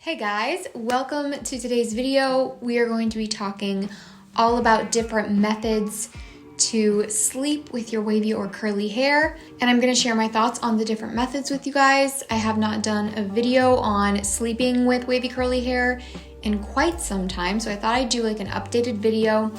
Hey guys, welcome to today's video. We are going to be talking all about different methods to sleep with your wavy or curly hair, and I'm going to share my thoughts on the different methods with you guys. I have not done a video on sleeping with wavy curly hair in quite some time, so I thought I'd do like an updated video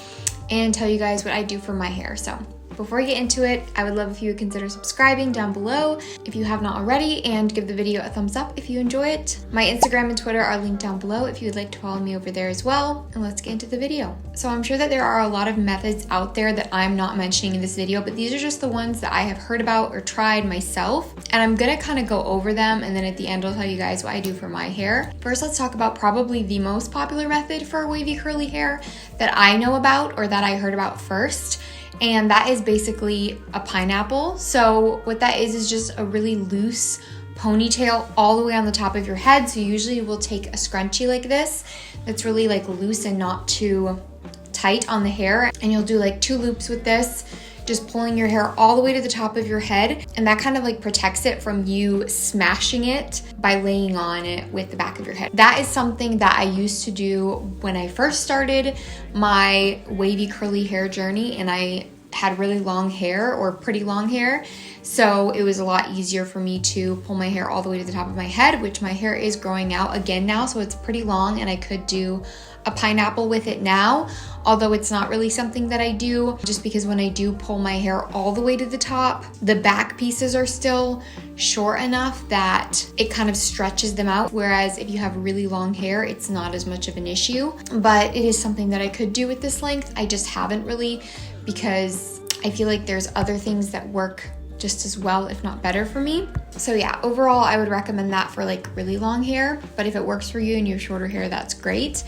and tell you guys what I do for my hair. So before I get into it, I would love if you would consider subscribing down below if you have not already, and give the video a thumbs up if you enjoy it. My Instagram and Twitter are linked down below if you would like to follow me over there as well. And let's get into the video. So I'm sure that there are a lot of methods out there that I'm not mentioning in this video, but these are just the ones that I have heard about or tried myself. And I'm gonna kind of go over them, and then at the end I'll tell you guys what I do for my hair. First, let's talk about probably the most popular method for wavy curly hair that I know about, or that I heard about first. And that is basically a pineapple. So what that is just a really loose ponytail all the way on the top of your head. So usually we'll take a scrunchie like this that's really like loose and not too tight on the hair, and you'll do like 2 loops with this, just pulling your hair all the way to the top of your head, and that kind of like protects it from you smashing it by laying on it with the back of your head. That is something that I used to do when I first started my wavy curly hair journey, and I had really long hair, or pretty long hair, so it was a lot easier for me to pull my hair all the way to the top of my head, which my hair is growing out again now, so it's pretty long, and I could do a pineapple with it now, although it's not really something that I do, just because when I do pull my hair all the way to the top, the back pieces are still short enough that it kind of stretches them out, whereas if you have really long hair, it's not as much of an issue. But it is something that I could do with this length. I just haven't really, because I feel like there's other things that work just as well, if not better, for me. So yeah, overall I would recommend that for like really long hair, but if it works for you and you have shorter hair, that's great.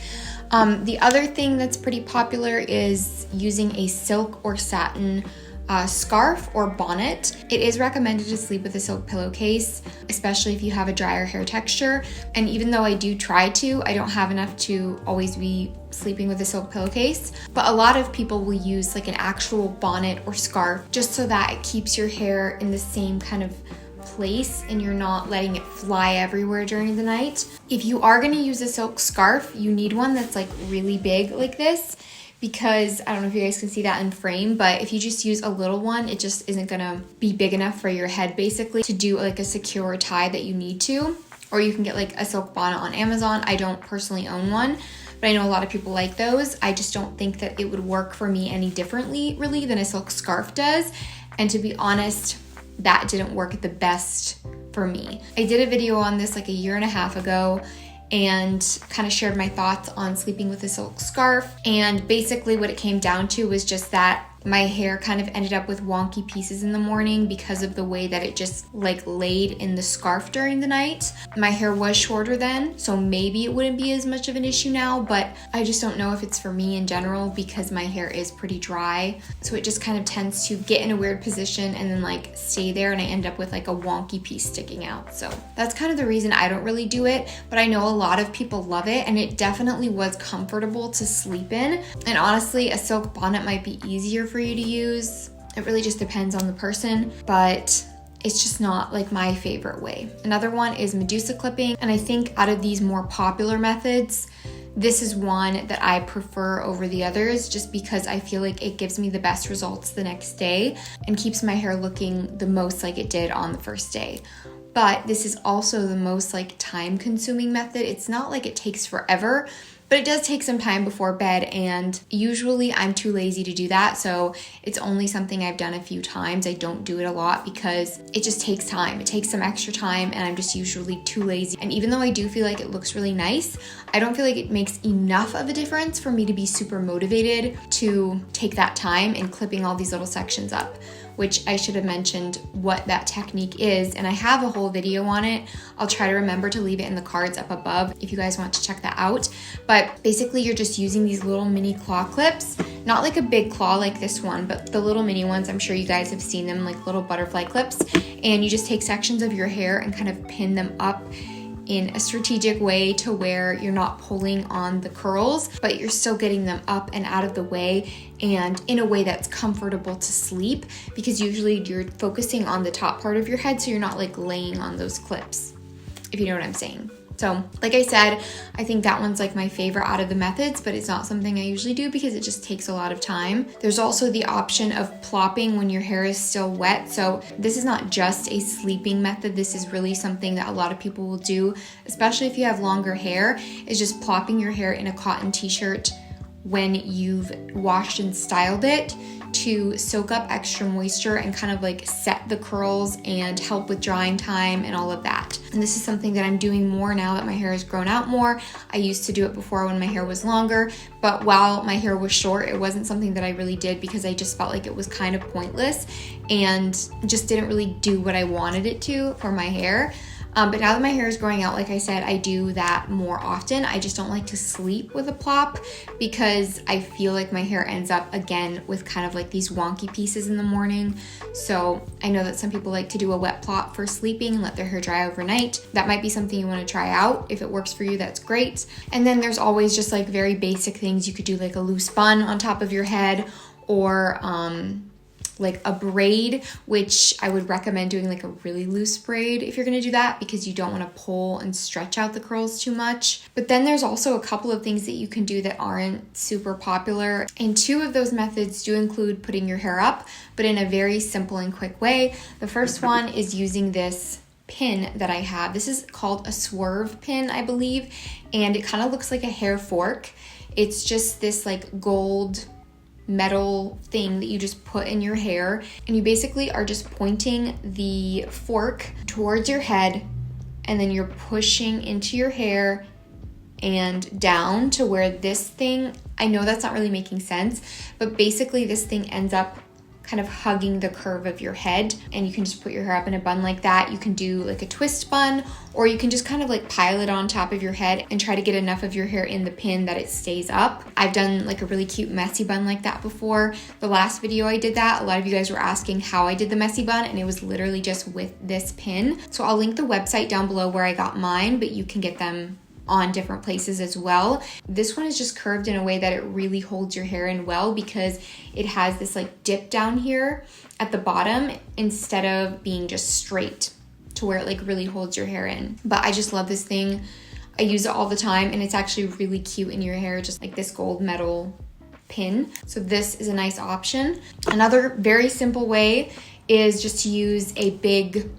The other thing that's pretty popular is using a silk or satin scarf or bonnet. It is recommended to sleep with a silk pillowcase, especially if you have a drier hair texture. And even though I do try to, I don't have enough to always be sleeping with a silk pillowcase. But a lot of people will use like an actual bonnet or scarf just so that it keeps your hair in the same kind of place and you're not letting it fly everywhere during the night. If you are going to use a silk scarf, you need one that's like really big like this, because I don't know if you guys can see that in frame, but if you just use a little one, it just isn't gonna be big enough for your head basically to do like a secure tie that you need to. Or you can get like a silk bonnet on Amazon. I don't personally own one, but I know a lot of people like those. I just don't think that it would work for me any differently really than a silk scarf does. And to be honest, that didn't work the best for me. I did a video on this like a year and a half ago, and kind of shared my thoughts on sleeping with a silk scarf. And basically what it came down to was just that my hair kind of ended up with wonky pieces in the morning because of the way that it just like laid in the scarf during the night. My hair was shorter then, so maybe it wouldn't be as much of an issue now, but I just don't know if it's for me in general because my hair is pretty dry. So it just kind of tends to get in a weird position and then like stay there, and I end up with like a wonky piece sticking out. So that's kind of the reason I don't really do it, but I know a lot of people love it, and it definitely was comfortable to sleep in. And honestly, a silk bonnet might be easier for you to use. It really just depends on the person, but it's just not like my favorite way. Another one is Medusa clipping, and I think out of these more popular methods, this is one that I prefer over the others, just because I feel like it gives me the best results the next day and keeps my hair looking the most like it did on the first day. But this is also the most like time consuming method. It's not like it takes forever, but it does take some time before bed, and usually I'm too lazy to do that, so it's only something I've done a few times. I don't do it a lot because it just takes time. It takes some extra time, and I'm just usually too lazy. And even though I do feel like it looks really nice, I don't feel like it makes enough of a difference for me to be super motivated to take that time in clipping all these little sections up, which I should have mentioned what that technique is, and I have a whole video on it. I'll try to remember to leave it in the cards up above if you guys want to check that out. But basically you're just using these little mini claw clips, not like a big claw like this one, but the little mini ones. I'm sure you guys have seen them, like little butterfly clips, and you just take sections of your hair and kind of pin them up in a strategic way to where you're not pulling on the curls, but you're still getting them up and out of the way and in a way that's comfortable to sleep, because usually you're focusing on the top part of your head, so you're not like laying on those clips, if you know what I'm saying. So like I said, I think that one's like my favorite out of the methods, but it's not something I usually do because it just takes a lot of time. There's also the option of plopping when your hair is still wet. So this is not just a sleeping method. This is really something that a lot of people will do, especially if you have longer hair, is just plopping your hair in a cotton t-shirt when you've washed and styled it to soak up extra moisture and kind of like set the curls and help with drying time and all of that. And this is something that I'm doing more now that my hair has grown out more. I used to do it before when my hair was longer, but while my hair was short, it wasn't something that I really did because I just felt like it was kind of pointless and just didn't really do what I wanted it to for my hair. But now that my hair is growing out, like I said, I do that more often. I just don't like to sleep with a plop because I feel like my hair ends up again with kind of like these wonky pieces in the morning. So I know that some people like to do a wet plop for sleeping and let their hair dry overnight. That might be something you want to try out. If it works for you, that's great. And then there's always just like very basic things. You could do like a loose bun on top of your head, or like a braid, which I would recommend doing like a really loose braid if you're gonna do that, because you don't wanna pull and stretch out the curls too much. But then there's also a couple of things that you can do that aren't super popular. And two of those methods do include putting your hair up, but in a very simple and quick way. The first one is using this pin that I have. This is called a swerve pin, I believe, and it kind of looks like a hair fork. It's just this like gold metal thing that you just put in your hair, and you basically are just pointing the fork towards your head, and then you're pushing into your hair and down to where this thing, I know that's not really making sense, but basically this thing ends up kind of hugging the curve of your head, and you can just put your hair up in a bun like that. You can do like a twist bun, or you can just kind of like pile it on top of your head and try to get enough of your hair in the pin that it stays up. I've done like a really cute messy bun like that before. The last video I did that, a lot of you guys were asking how I did the messy bun, and it was literally just with this pin. So I'll link the website down below where I got mine, but you can get them on different places as well. This one is just curved in a way that it really holds your hair in well, because it has this like dip down here at the bottom instead of being just straight to where it like really holds your hair in. But I just love this thing. I use it all the time, and it's actually really cute in your hair, just like this gold metal pin. So this is a nice option. Another very simple way is just to use a big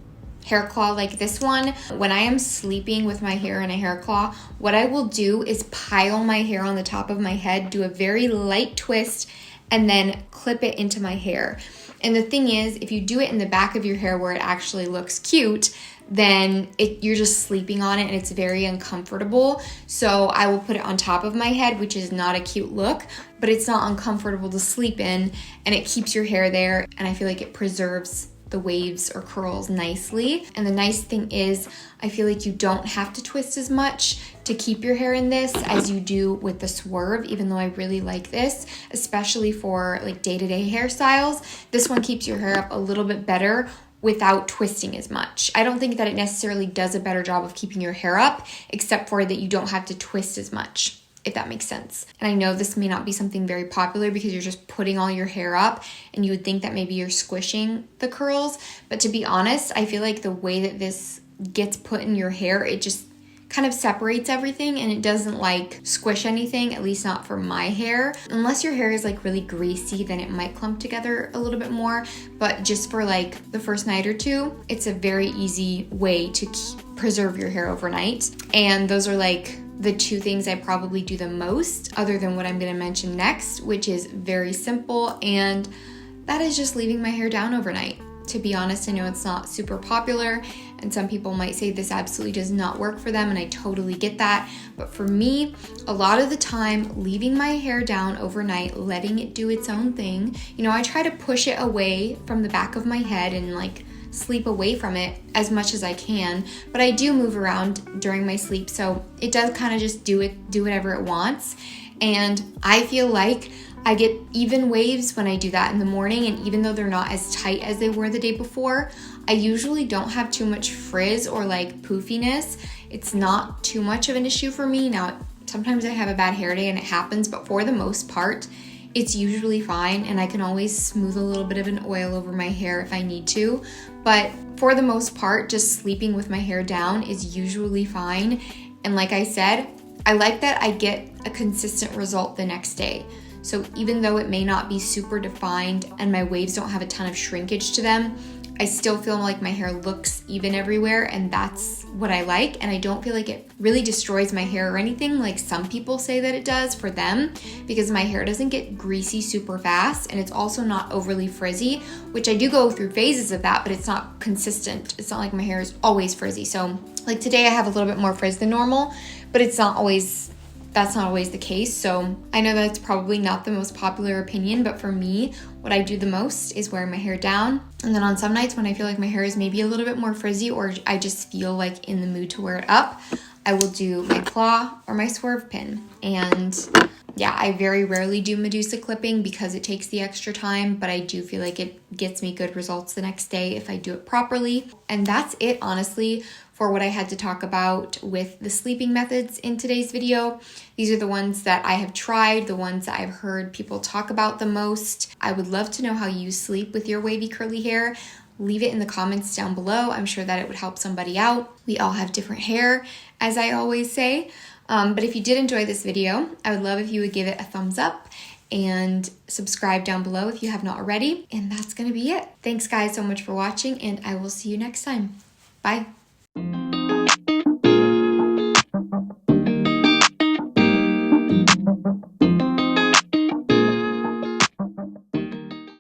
hair claw like this one. When I am sleeping with my hair in a hair claw, what I will do is pile my hair on the top of my head, do a very light twist, and then clip it into my hair. And the thing is, if you do it in the back of your hair where it actually looks cute, then you're just sleeping on it and it's very uncomfortable. So I will put it on top of my head, which is not a cute look, but it's not uncomfortable to sleep in, and it keeps your hair there, and I feel like it preserves the waves or curls nicely. And the nice thing is, I feel like you don't have to twist as much to keep your hair in this as you do with the swerve, even though I really like this, especially for like day-to-day hairstyles. This one keeps your hair up a little bit better without twisting as much. I don't think that it necessarily does a better job of keeping your hair up, except for that you don't have to twist as much, if that makes sense. And I know this may not be something very popular because you're just putting all your hair up and you would think that maybe you're squishing the curls. But to be honest, I feel like the way that this gets put in your hair, it just kind of separates everything, and it doesn't like squish anything, at least not for my hair. Unless your hair is like really greasy, then it might clump together a little bit more. But just for like the first night or two, it's a very easy way to preserve your hair overnight. And those are like the two things I probably do the most, other than what I'm gonna mention next, which is very simple, and that is just leaving my hair down overnight. To be honest, I know it's not super popular, and some people might say this absolutely does not work for them, and I totally get that. But for me, a lot of the time, leaving my hair down overnight, letting it do its own thing, I try to push it away from the back of my head and like sleep away from it as much as I can, but I do move around during my sleep, so it does kind of just do whatever it wants. And I feel like I get even waves when I do that in the morning, and even though they're not as tight as they were the day before, I usually don't have too much frizz or like poofiness. It's not too much of an issue for me. Now, sometimes I have a bad hair day and it happens, but for the most part, it's usually fine, and I can always smooth a little bit of an oil over my hair if I need to. But for the most part, just sleeping with my hair down is usually fine. And like I said, I like that I get a consistent result the next day. So even though it may not be super defined and my waves don't have a ton of shrinkage to them, I still feel like my hair looks even everywhere, and that's what I like. And I don't feel like it really destroys my hair or anything like some people say that it does for them, because my hair doesn't get greasy super fast, and it's also not overly frizzy, which I do go through phases of that, but it's not consistent. It's not like my hair is always frizzy. So like today I have a little bit more frizz than normal, but that's not always the case. So I know that's probably not the most popular opinion, but for me, what I do the most is wearing my hair down. And then on some nights when I feel like my hair is maybe a little bit more frizzy, or I just feel like in the mood to wear it up, I will do my claw or my swerve pin. And yeah, I very rarely do Medusa clipping because it takes the extra time, but I do feel like it gets me good results the next day if I do it properly. And that's it, honestly, for what I had to talk about with the sleeping methods in today's video. These are the ones that I have tried, the ones that I've heard people talk about the most. I would love to know how you sleep with your wavy curly hair. Leave it in the comments down below. I'm sure that it would help somebody out. We all have different hair, as I always say. But if you did enjoy this video, I would love if you would give it a thumbs up and subscribe down below if you have not already. And that's gonna be it. Thanks guys so much for watching, and I will see you next time. Bye.